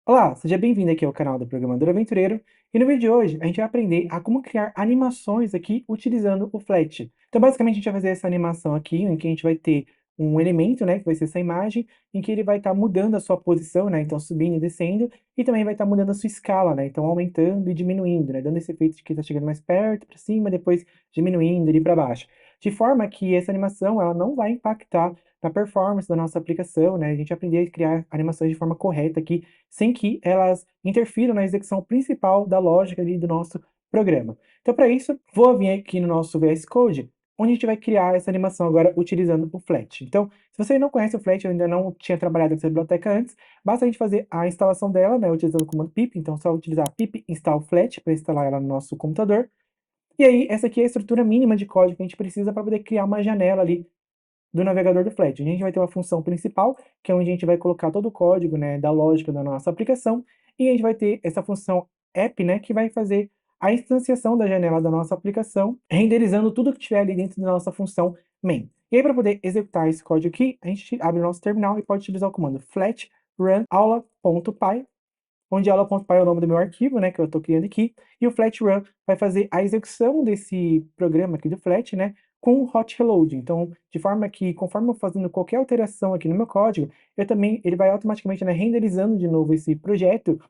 Olá, seja bem-vindo aqui ao canal do Programador Aventureiro. E no vídeo de hoje a gente vai aprender a como criar animações aqui utilizando o Flash. Então basicamente a gente vai fazer essa animação aqui, em que a gente vai ter um elemento, né, que vai ser essa imagem, em que ele vai estar mudando a sua posição, né, então subindo e descendo, e também vai estar mudando a sua escala, né, então aumentando e diminuindo, né, dando esse efeito de que está chegando mais perto, para cima, depois diminuindo ali para baixo. De forma que essa animação ela não vai impactar na performance da nossa aplicação, né, a gente vai aprender a criar animações de forma correta aqui, sem que elas interfiram na execução principal da lógica ali do nosso programa. Então, para isso, vou vir aqui no nosso VS Code, onde a gente vai criar essa animação agora utilizando o Flat. Então, se você não conhece o Flat, eu ainda não tinha trabalhado nessa biblioteca antes, basta a gente fazer a instalação dela, né, utilizando o comando pip, então é só utilizar pip install flat para instalar ela no nosso computador. E aí, essa aqui é a estrutura mínima de código que a gente precisa para poder criar uma janela ali do navegador do Flat. A gente vai ter uma função principal, que é onde a gente vai colocar todo o código, né, da lógica da nossa aplicação, e a gente vai ter essa função app, né, que vai fazer a instanciação da janela da nossa aplicação, renderizando tudo que tiver ali dentro da nossa função main. E aí, para poder executar esse código aqui, a gente abre o nosso terminal e pode utilizar o comando flat run aula.py, onde aula.py é o nome do meu arquivo, né, que eu estou criando aqui, e o flat run vai fazer a execução desse programa aqui do flat, né, com o hot reload. Então, de forma que, conforme eu fazendo qualquer alteração aqui no meu código, ele vai automaticamente, né, renderizando de novo esse projeto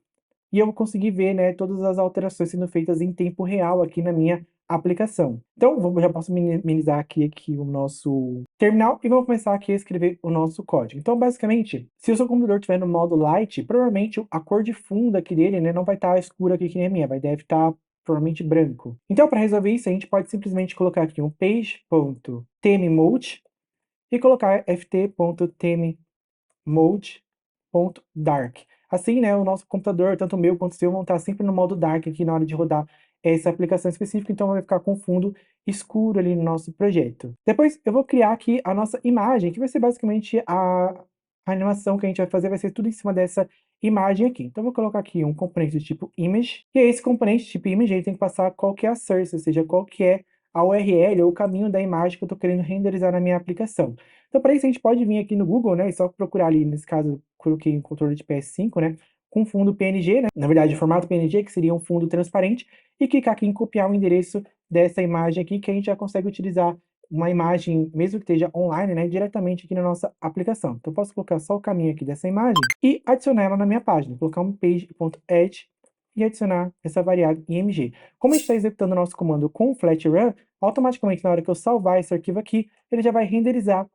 e eu vou conseguir ver, né, todas as alterações sendo feitas em tempo real aqui na minha aplicação. Então, já posso minimizar aqui o nosso terminal e vamos começar aqui a escrever o nosso código. Então, basicamente, se o seu computador estiver no modo light, provavelmente a cor de fundo aqui dele, né, não vai estar escura aqui que nem a minha, deve estar provavelmente branco. Então, para resolver isso, a gente pode simplesmente colocar aqui um page.thememode e colocar ft.thememode.dark. Assim, né, o nosso computador, tanto o meu quanto o seu, vão estar sempre no modo dark aqui na hora de rodar essa aplicação específica, então vai ficar com fundo escuro ali no nosso projeto. Depois eu vou criar aqui a nossa imagem, que vai ser basicamente a animação que a gente vai fazer, vai ser tudo em cima dessa imagem aqui. Então eu vou colocar aqui um componente do tipo image, e esse componente tipo image ele tem que passar qual que é a source, ou seja, qual que é a URL ou o caminho da imagem que eu estou querendo renderizar na minha aplicação. Então, para isso, a gente pode vir aqui no Google, né, e só procurar ali, nesse caso, eu coloquei um controle de PS5, né, com fundo PNG, né, na verdade, formato PNG, que seria um fundo transparente, e clicar aqui em copiar o endereço dessa imagem aqui, que a gente já consegue utilizar uma imagem, mesmo que esteja online, né, diretamente aqui na nossa aplicação. Então, eu posso colocar só o caminho aqui dessa imagem e adicionar ela na minha página, colocar um page.add e adicionar essa variável img. Como a gente está executando o nosso comando com o flat run, automaticamente, na hora que eu salvar esse arquivo aqui, ele já vai renderizar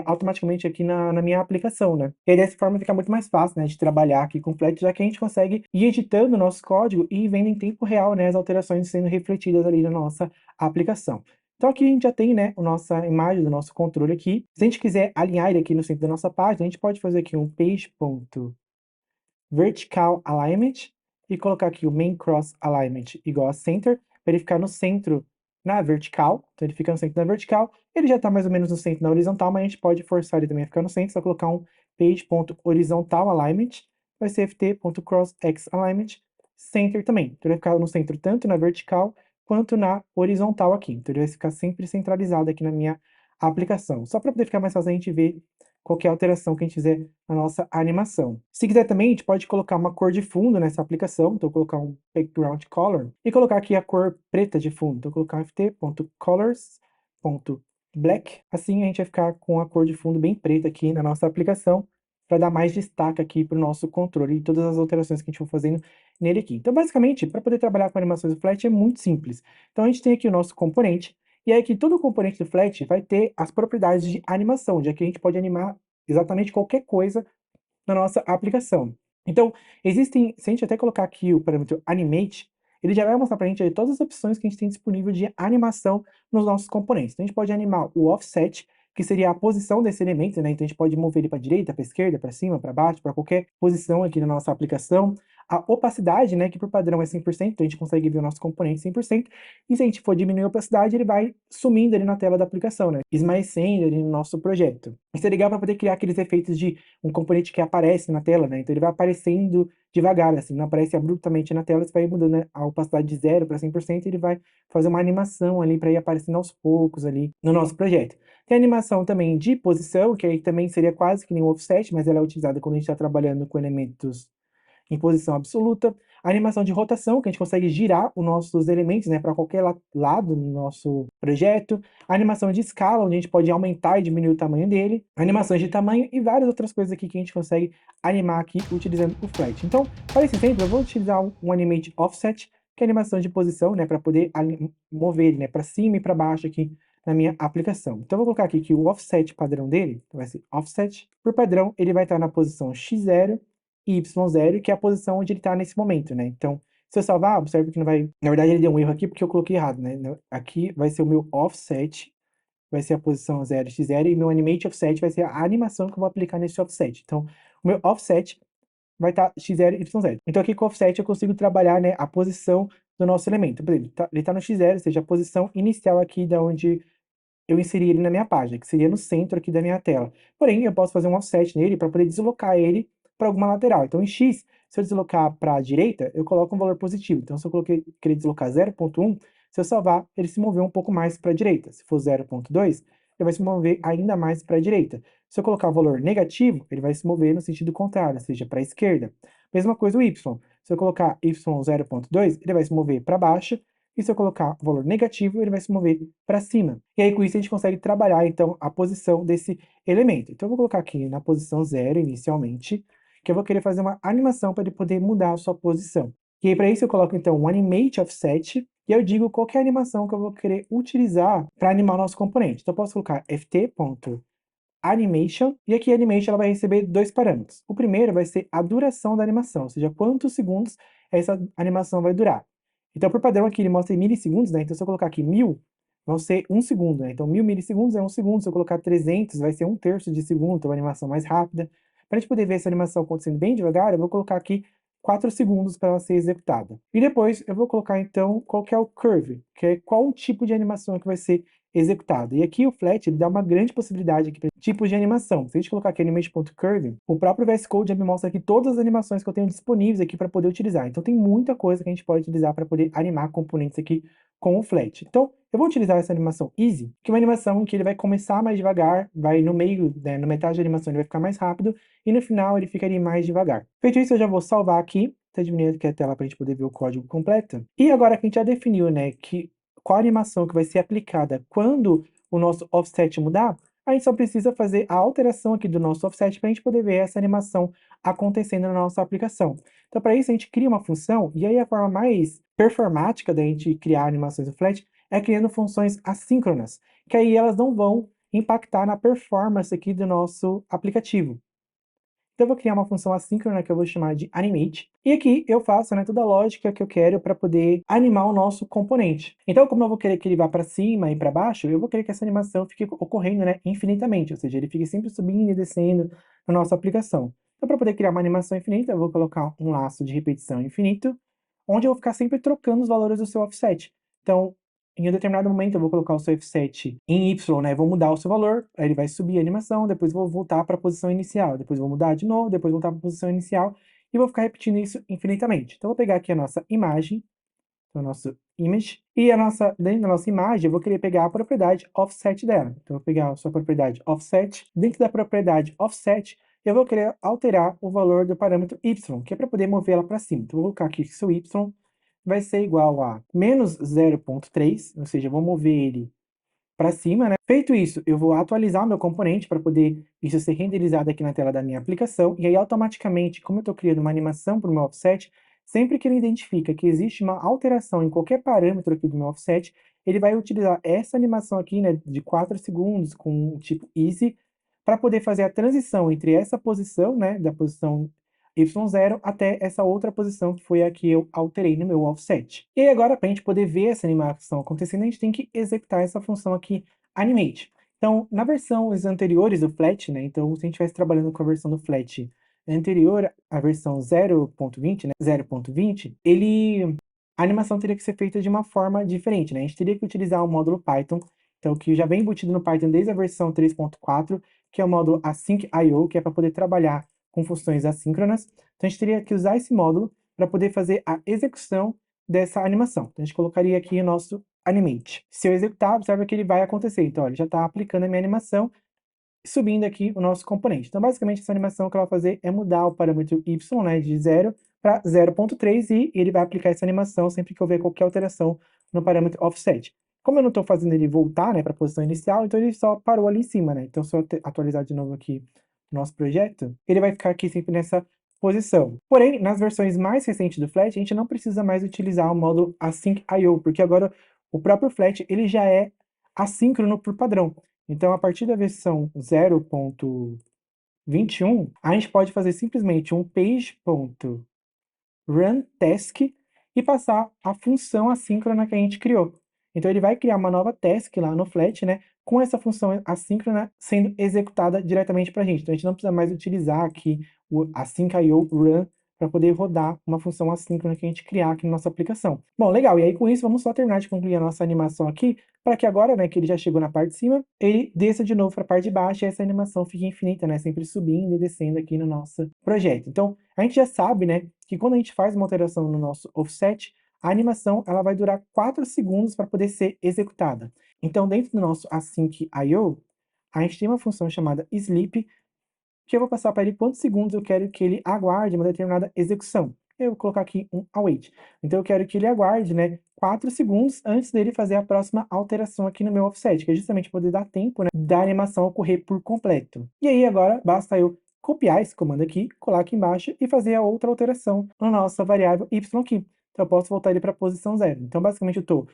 automaticamente aqui na minha aplicação, né? E aí, dessa forma fica muito mais fácil, né, de trabalhar aqui com Flat, já que a gente consegue ir editando o nosso código e ir vendo em tempo real, né, as alterações sendo refletidas ali na nossa aplicação. Então aqui a gente já tem, né, a nossa imagem do nosso controle aqui. Se a gente quiser alinhar ele aqui no centro da nossa página, a gente pode fazer aqui um page.vertical alignment e colocar aqui o main cross alignment igual a center, para ele ficar no centro na vertical. Então ele fica no centro na vertical, ele já está mais ou menos no centro na horizontal, mas a gente pode forçar ele também a ficar no centro, só colocar um page.horizontal alignment, vai ser ft.crossx alignment center também. Então ele vai ficar no centro tanto na vertical quanto na horizontal aqui. Então ele vai ficar sempre centralizado aqui na minha aplicação. Só para poder ficar mais fácil a gente ver qualquer alteração que a gente fizer na nossa animação. Se quiser também, a gente pode colocar uma cor de fundo nessa aplicação, então colocar um background color, e colocar aqui a cor preta de fundo, então colocar ft.colors.black, assim a gente vai ficar com a cor de fundo bem preta aqui na nossa aplicação, para dar mais destaque aqui para o nosso controle e todas as alterações que a gente for fazendo nele aqui. Então, basicamente, para poder trabalhar com animações do Flat é muito simples. Então, a gente tem aqui o nosso componente, e aí aqui todo componente do Flat vai ter as propriedades de animação, já que a gente pode animar exatamente qualquer coisa na nossa aplicação. Então, se a gente até colocar aqui o parâmetro animate, ele já vai mostrar para a gente aí todas as opções que a gente tem disponível de animação nos nossos componentes. Então, a gente pode animar o offset, que seria a posição desse elemento, né? Então, a gente pode mover ele para a direita, para a esquerda, para cima, para baixo, para qualquer posição aqui na nossa aplicação. A opacidade, né, que por padrão é 100%, então a gente consegue ver o nosso componente 100%, e se a gente for diminuir a opacidade, ele vai sumindo ali na tela da aplicação, né, esmaecendo ali no nosso projeto. Isso é legal para poder criar aqueles efeitos de um componente que aparece na tela, né, então ele vai aparecendo devagar, assim, não aparece abruptamente na tela, você vai mudando, né, a opacidade de 0 para 100%, e ele vai fazer uma animação ali para ir aparecendo aos poucos ali no nosso projeto. Tem a animação também de posição, que aí também seria quase que nem um offset, mas ela é utilizada quando a gente está trabalhando com elementos em posição absoluta, a animação de rotação, que a gente consegue girar os nossos elementos, né, para qualquer lado no nosso projeto, a animação de escala, onde a gente pode aumentar e diminuir o tamanho dele, animações de tamanho e várias outras coisas aqui que a gente consegue animar aqui utilizando o Flat. Então, para esse exemplo, eu vou utilizar um Animate Offset, que é a animação de posição, né, para poder mover ele, né, para cima e para baixo aqui na minha aplicação. Então, eu vou colocar aqui que o offset padrão dele vai ser offset. Por padrão, ele vai estar na posição x0 e y0, que é a posição onde ele está nesse momento, né? Então, se eu salvar, observe que não vai... Na verdade, ele deu um erro aqui porque eu coloquei errado, né? Aqui vai ser o meu offset, vai ser a posição 0, x0, e meu animate offset vai ser a animação que eu vou aplicar nesse offset. Então, o meu offset vai estar x0 e y0. Então, aqui com o offset eu consigo trabalhar, né, a posição do nosso elemento. Por exemplo, ele está no x0, ou seja, a posição inicial aqui da onde eu inseri ele na minha página, que seria no centro aqui da minha tela. Porém, eu posso fazer um offset nele para poder deslocar ele para alguma lateral. Então, em x, se eu deslocar para a direita, eu coloco um valor positivo. Então, se eu querer deslocar 0,1, se eu salvar, ele se moveu um pouco mais para a direita. Se for 0,2, ele vai se mover ainda mais para a direita. Se eu colocar o valor negativo, ele vai se mover no sentido contrário, ou seja, para a esquerda. Mesma coisa o y. Se eu colocar y 0,2, ele vai se mover para baixo, e se eu colocar o valor negativo, ele vai se mover para cima. E aí, com isso, a gente consegue trabalhar, então, a posição desse elemento. Então, eu vou colocar aqui na posição 0, inicialmente, que eu vou querer fazer uma animação para ele poder mudar a sua posição. E aí, para isso, eu coloco, então, um Animate Offset, e eu digo qual que é a animação que eu vou querer utilizar para animar o nosso componente. Então, eu posso colocar ft.animation, e aqui a animation ela vai receber dois parâmetros. O primeiro vai ser a duração da animação, ou seja, quantos segundos essa animação vai durar. Então, por padrão aqui, ele mostra em milissegundos, né? Então, se eu colocar aqui 1000, vão ser 1 segundo, né? Então, 1000 milissegundos é 1 segundo. Se eu colocar 300, vai ser 1/3 de segundo, então, uma animação mais rápida. Para a gente poder ver essa animação acontecendo bem devagar, eu vou colocar aqui 4 segundos para ela ser executada. E depois, eu vou colocar, então, qual que é o curve, que é qual o tipo de animação que vai ser executado. E aqui o Flat ele dá uma grande possibilidade aqui para tipos de animação. Se a gente colocar aqui animation.curve, o próprio VS Code já me mostra aqui todas as animações que eu tenho disponíveis aqui para poder utilizar. Então tem muita coisa que a gente pode utilizar para poder animar componentes aqui com o Flat. Então eu vou utilizar essa animação Easy, que é uma animação em que ele vai começar mais devagar, vai no meio, né, na metade da animação ele vai ficar mais rápido, e no final ele ficaria mais devagar. Feito isso, eu já vou salvar aqui, tá diminuindo aqui a tela para a gente poder ver o código completo. E agora que a gente já definiu, né, que qual animação que vai ser aplicada quando o nosso offset mudar, a gente só precisa fazer a alteração aqui do nosso offset para a gente poder ver essa animação acontecendo na nossa aplicação. Então, para isso, a gente cria uma função, e aí a forma mais performática da gente criar animações do Flat é criando funções assíncronas, que aí elas não vão impactar na performance aqui do nosso aplicativo. Então eu vou criar uma função assíncrona que eu vou chamar de animate, e aqui eu faço, né, toda a lógica que eu quero para poder animar o nosso componente. Então, como eu vou querer que ele vá para cima e para baixo, eu vou querer que essa animação fique ocorrendo, né, infinitamente, ou seja, ele fique sempre subindo e descendo na nossa aplicação. Então, para poder criar uma animação infinita, eu vou colocar um laço de repetição infinito, onde eu vou ficar sempre trocando os valores do seu offset. Então, em um determinado momento eu vou colocar o seu offset em Y, né? Vou mudar o seu valor, aí ele vai subir a animação, depois vou voltar para a posição inicial, depois vou mudar de novo, depois voltar para a posição inicial, e vou ficar repetindo isso infinitamente. Então, eu vou pegar aqui a nossa imagem, o nosso image, e dentro da nossa imagem eu vou querer pegar a propriedade offset dela. Então, eu vou pegar a sua propriedade offset, dentro da propriedade offset, eu vou querer alterar o valor do parâmetro y, que é para poder mover ela para cima. Então, eu vou colocar aqui que seu y vai ser igual a menos 0,3, ou seja, eu vou mover ele para cima, né? Feito isso, eu vou atualizar o meu componente para poder isso ser renderizado aqui na tela da minha aplicação, e aí automaticamente, como eu estou criando uma animação para o meu offset, sempre que ele identifica que existe uma alteração em qualquer parâmetro aqui do meu offset, ele vai utilizar essa animação aqui, né, de 4 segundos com o tipo Easy, para poder fazer a transição entre essa posição, né, da posição y0 até essa outra posição que foi a que eu alterei no meu offset. E aí agora, para a gente poder ver essa animação acontecendo, a gente tem que executar essa função aqui, animate. Então, na versões anteriores do Flat, né, então se a gente estivesse trabalhando com a versão do Flat anterior à versão 0.20, né, 0.20, a animação teria que ser feita de uma forma diferente, né? A gente teria que utilizar o módulo Python, então que já vem embutido no Python desde a versão 3.4, que é o módulo async.io, que é para poder trabalhar com funções assíncronas. Então a gente teria que usar esse módulo para poder fazer a execução dessa animação. Então a gente colocaria aqui o nosso animate. Se eu executar, observa que ele vai acontecer. Então, ó, ele já está aplicando a minha animação, subindo aqui o nosso componente. Então, basicamente, essa animação que ela vai fazer é mudar o parâmetro y, né, de 0 para 0.3 e ele vai aplicar essa animação sempre que houver qualquer alteração no parâmetro offset. Como eu não estou fazendo ele voltar, né, para a posição inicial, então ele só parou ali em cima, né? Então se eu atualizar de novo aqui o nosso projeto, ele vai ficar aqui sempre nessa posição. Porém, nas versões mais recentes do Flash, a gente não precisa mais utilizar o módulo Async I/O, porque agora o próprio Flash ele já é assíncrono por padrão. Então, a partir da versão 0.21, a gente pode fazer simplesmente um page.runTask e passar a função assíncrona que a gente criou. Então, ele vai criar uma nova task lá no Flash, né, com essa função assíncrona sendo executada diretamente para a gente. Então, a gente não precisa mais utilizar aqui o async.io run para poder rodar uma função assíncrona que a gente criar aqui na nossa aplicação. Bom, legal. E aí, com isso, vamos só terminar de concluir a nossa animação aqui, para que agora, né, que ele já chegou na parte de cima, ele desça de novo para a parte de baixo e essa animação fique infinita, né, sempre subindo e descendo aqui no nosso projeto. Então, a gente já sabe, né, que quando a gente faz uma alteração no nosso offset, a animação ela vai durar 4 segundos para poder ser executada. Então, dentro do nosso async.io, a gente tem uma função chamada sleep, que eu vou passar para ele quantos segundos eu quero que ele aguarde uma determinada execução. Eu vou colocar aqui um await. Então eu quero que ele aguarde, né, 4 segundos antes dele fazer a próxima alteração aqui no meu offset, que é justamente poder dar tempo, né, da animação ocorrer por completo. E aí agora basta eu copiar esse comando aqui, colar aqui embaixo e fazer a outra alteração na nossa variável y aqui. Então eu posso voltar ele para a posição 0. Então basicamente eu estou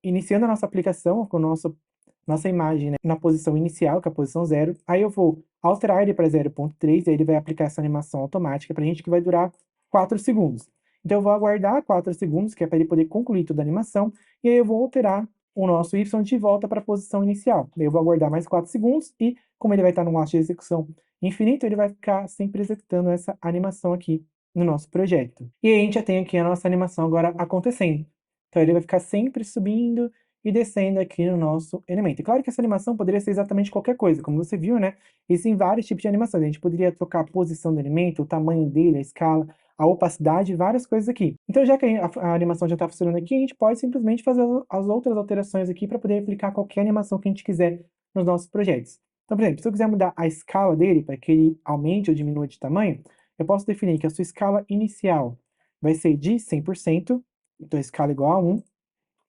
iniciando a nossa aplicação com nossa imagem, né, na posição inicial, que é a posição 0. Aí eu vou alterar ele para 0.3 e aí ele vai aplicar essa animação automática para a gente que vai durar 4 segundos. Então eu vou aguardar 4 segundos, que é para ele poder concluir toda a animação, e aí eu vou alterar o nosso y de volta para a posição inicial. Daí eu vou aguardar mais 4 segundos e, como ele vai estar num laço de execução infinito, ele vai ficar sempre executando essa animação aqui no nosso projeto. E aí a gente já tem aqui a nossa animação agora acontecendo. Então ele vai ficar sempre subindo e descendo aqui no nosso elemento. E claro que essa animação poderia ser exatamente qualquer coisa, como você viu, né? Existem vários tipos de animações. A gente poderia trocar a posição do elemento, o tamanho dele, a escala, a opacidade, várias coisas aqui. Então, já que a animação já está funcionando aqui, a gente pode simplesmente fazer as outras alterações aqui para poder aplicar qualquer animação que a gente quiser nos nossos projetos. Então, por exemplo, se eu quiser mudar a escala dele para que ele aumente ou diminua de tamanho, eu posso definir que a sua escala inicial vai ser de 100%, então a escala igual a 1,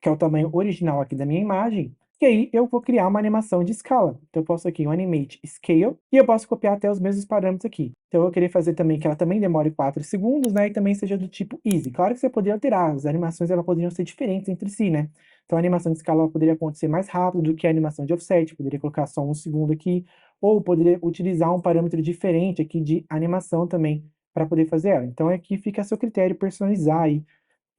que é o tamanho original aqui da minha imagem, e aí eu vou criar uma animação de escala. Então eu posso aqui um animate scale, e eu posso copiar até os mesmos parâmetros aqui. Então eu vou querer fazer também que ela também demore 4 segundos, né, e também seja do tipo easy. Claro que você poderia alterar, as animações elas poderiam ser diferentes entre si, né. Então a animação de escala poderia acontecer mais rápido do que a animação de offset, poderia colocar só 1 segundo aqui, ou poderia utilizar um parâmetro diferente aqui de animação também, para poder fazer ela. Então aqui fica a seu critério personalizar aí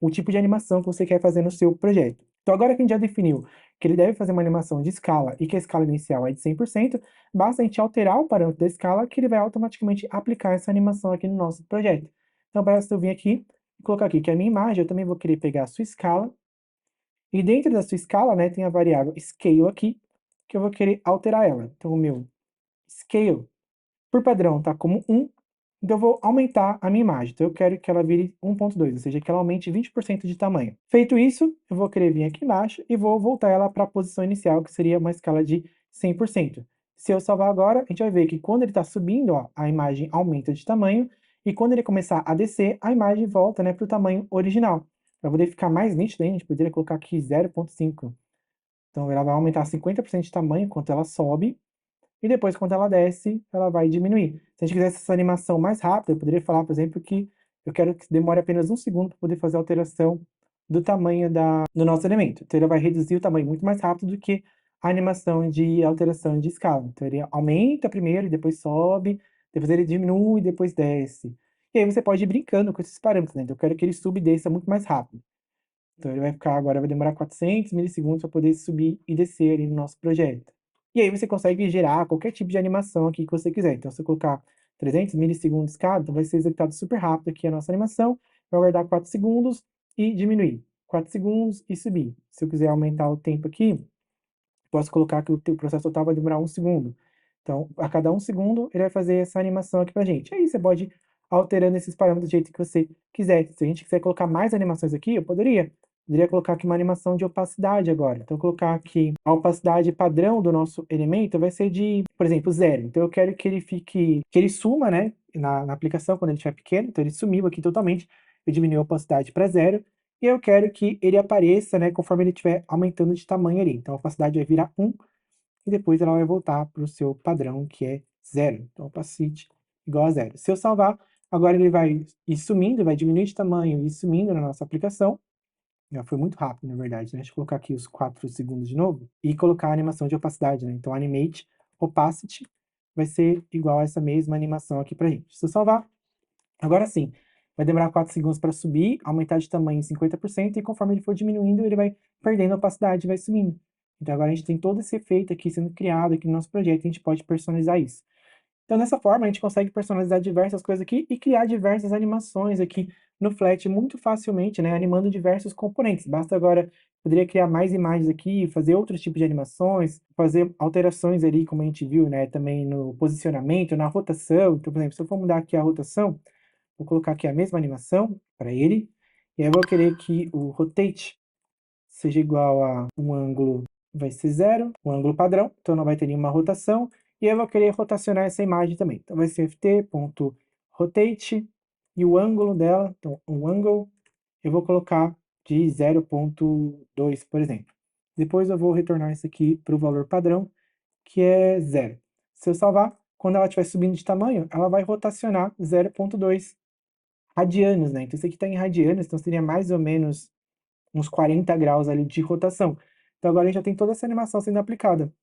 o tipo de animação que você quer fazer no seu projeto. Então agora que a gente já definiu que ele deve fazer uma animação de escala e que a escala inicial é de 100%, basta a gente alterar o parâmetro da escala que ele vai automaticamente aplicar essa animação aqui no nosso projeto. Então basta eu vir aqui e colocar aqui que a minha imagem, eu também vou querer pegar a sua escala, e dentro da sua escala, né, tem a variável scale aqui, que eu vou querer alterar ela. Então o meu scale, por padrão, está como 1, então eu vou aumentar a minha imagem. Então eu quero que ela vire 1.2, ou seja, que ela aumente 20% de tamanho. Feito isso, eu vou querer vir aqui embaixo e vou voltar ela para a posição inicial, que seria uma escala de 100%. Se eu salvar agora, a gente vai ver que quando ele está subindo, ó, a imagem aumenta de tamanho, e quando ele começar a descer, a imagem volta, né, para o tamanho original. Para poder ficar mais nítido, a gente poderia colocar aqui 0.5. Então ela vai aumentar 50% de tamanho enquanto ela sobe, e depois, quando ela desce, ela vai diminuir. Se a gente quisesse essa animação mais rápida, eu poderia falar, por exemplo, que eu quero que demore apenas 1 segundo para poder fazer a alteração do tamanho do nosso elemento. Então ele vai reduzir o tamanho muito mais rápido do que a animação de alteração de escala. Então ele aumenta primeiro e depois sobe, depois ele diminui e depois desce. E aí você pode ir brincando com esses parâmetros, né? Então eu quero que ele suba e desça muito mais rápido. Então ele vai ficar agora, vai demorar 400 milissegundos para poder subir e descer ali no nosso projeto. E aí você consegue gerar qualquer tipo de animação aqui que você quiser. Então se eu colocar 300 milissegundos cada, então vai ser executado super rápido aqui a nossa animação, vai guardar 4 segundos e diminuir. 4 segundos e subir. Se eu quiser aumentar o tempo aqui, posso colocar que o teu processo total vai demorar 1 segundo. Então, a cada 1 segundo, ele vai fazer essa animação aqui pra gente. Aí você pode ir alterando esses parâmetros do jeito que você quiser. Se a gente quiser colocar mais animações aqui, eu poderia. Poderia colocar aqui uma animação de opacidade agora. Então, colocar aqui a opacidade padrão do nosso elemento vai ser de, por exemplo, 0. Então, eu quero que ele fique, que ele suma, né, na aplicação quando ele estiver pequeno, então ele sumiu aqui totalmente, eu diminui a opacidade para 0, e eu quero que ele apareça, né, conforme ele estiver aumentando de tamanho ali. Então a opacidade vai virar 1, e depois ela vai voltar para o seu padrão, que é 0. Então opacity igual a 0. Se eu salvar, agora ele vai ir sumindo, vai diminuir de tamanho e ir sumindo na nossa aplicação. Já foi muito rápido, na verdade, né? Deixa eu colocar aqui os 4 segundos de novo e colocar a animação de opacidade, né? Então, animate opacity vai ser igual a essa mesma animação aqui pra gente. Se eu salvar, agora sim, vai demorar 4 segundos para subir, aumentar de tamanho em 50%, e conforme ele for diminuindo, ele vai perdendo a opacidade e vai sumindo. Então, agora a gente tem todo esse efeito aqui sendo criado aqui no nosso projeto, e a gente pode personalizar isso. Então, dessa forma, a gente consegue personalizar diversas coisas aqui e criar diversas animações aqui no Flash muito facilmente, né, animando diversos componentes. Basta agora, poderia criar mais imagens aqui, fazer outros tipos de animações, fazer alterações ali, como a gente viu, né, também no posicionamento, na rotação. Então, por exemplo, se eu for mudar aqui a rotação, vou colocar aqui a mesma animação para ele, e aí eu vou querer que o rotate seja igual a um ângulo, vai ser 0, um ângulo padrão, então não vai ter nenhuma rotação, e eu vou querer rotacionar essa imagem também. Então vai ser ft.rotate, e o ângulo dela, então o angle, eu vou colocar de 0.2, por exemplo. Depois eu vou retornar isso aqui para o valor padrão, que é 0. Se eu salvar, quando ela estiver subindo de tamanho, ela vai rotacionar 0.2 radianos, né? Então isso aqui está em radianos, então seria mais ou menos uns 40 graus ali de rotação. Então agora a gente já tem toda essa animação sendo aplicada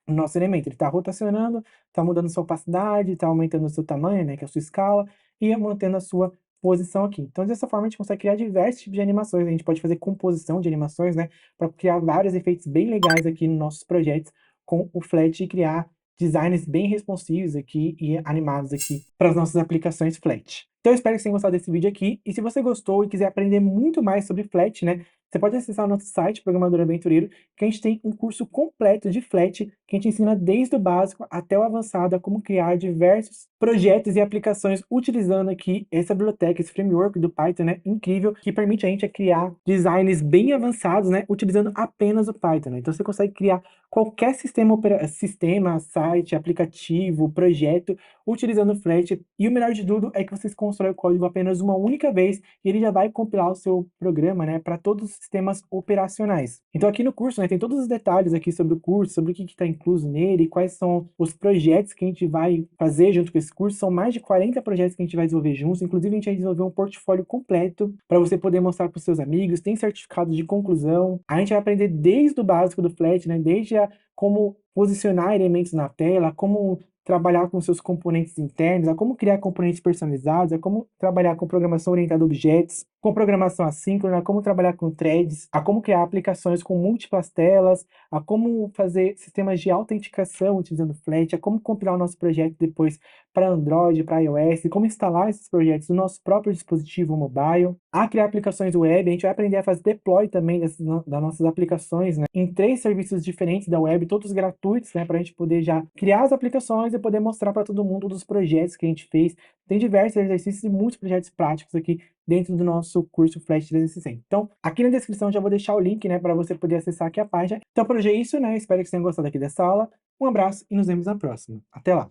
no nosso elemento. Ele está rotacionando, está mudando sua opacidade, está aumentando o seu tamanho, né, que é a sua escala, e mantendo a sua posição aqui. Então, dessa forma, a gente consegue criar diversos tipos de animações. A gente pode fazer composição de animações, né, para criar vários efeitos bem legais aqui nos nossos projetos com o Flat e criar designs bem responsivos aqui e animados aqui para as nossas aplicações Flat. Então, eu espero que vocês tenham gostado desse vídeo aqui. E se você gostou e quiser aprender muito mais sobre Flat, né, você pode acessar o nosso site, Programador Aventureiro, que a gente tem um curso completo de Flat, que a gente ensina desde o básico até o avançado a como criar diversos projetos e aplicações utilizando aqui essa biblioteca, esse framework do Python, né, incrível, que permite a gente criar designs bem avançados, né, utilizando apenas o Python, né? Então você consegue criar qualquer sistema, site, aplicativo, projeto, utilizando o Flat, e o melhor de tudo é que vocês constroem o código apenas uma única vez, e ele já vai compilar o seu programa, né, para todos os sistemas operacionais. Então aqui no curso, né, tem todos os detalhes aqui sobre o curso, sobre o que está incluso nele, quais são os projetos que a gente vai fazer junto com esse curso. São mais de 40 projetos que a gente vai desenvolver juntos, inclusive a gente vai desenvolver um portfólio completo para você poder mostrar para os seus amigos, tem certificado de conclusão. A gente vai aprender desde o básico do Flat, né, desde como posicionar elementos na tela, como trabalhar com seus componentes internos, a como criar componentes personalizados, a como trabalhar com programação orientada a objetos, com programação assíncrona, a como trabalhar com threads, a como criar aplicações com múltiplas telas, a como fazer sistemas de autenticação utilizando Flat, a como compilar o nosso projeto depois para Android, para iOS, como instalar esses projetos no nosso próprio dispositivo mobile, a criar aplicações web. A gente vai aprender a fazer deploy também das nossas aplicações, né, em 3 serviços diferentes da web, todos gratuitos, né, para a gente poder já criar as aplicações e poder mostrar para todo mundo dos projetos que a gente fez. Tem diversos exercícios e muitos projetos práticos aqui dentro do nosso curso Flash 360. Então, aqui na descrição já vou deixar o link, né, para você poder acessar aqui a página. Então, por hoje é isso, né? Espero que vocês tenham gostado aqui dessa aula. Um abraço e nos vemos na próxima. Até lá!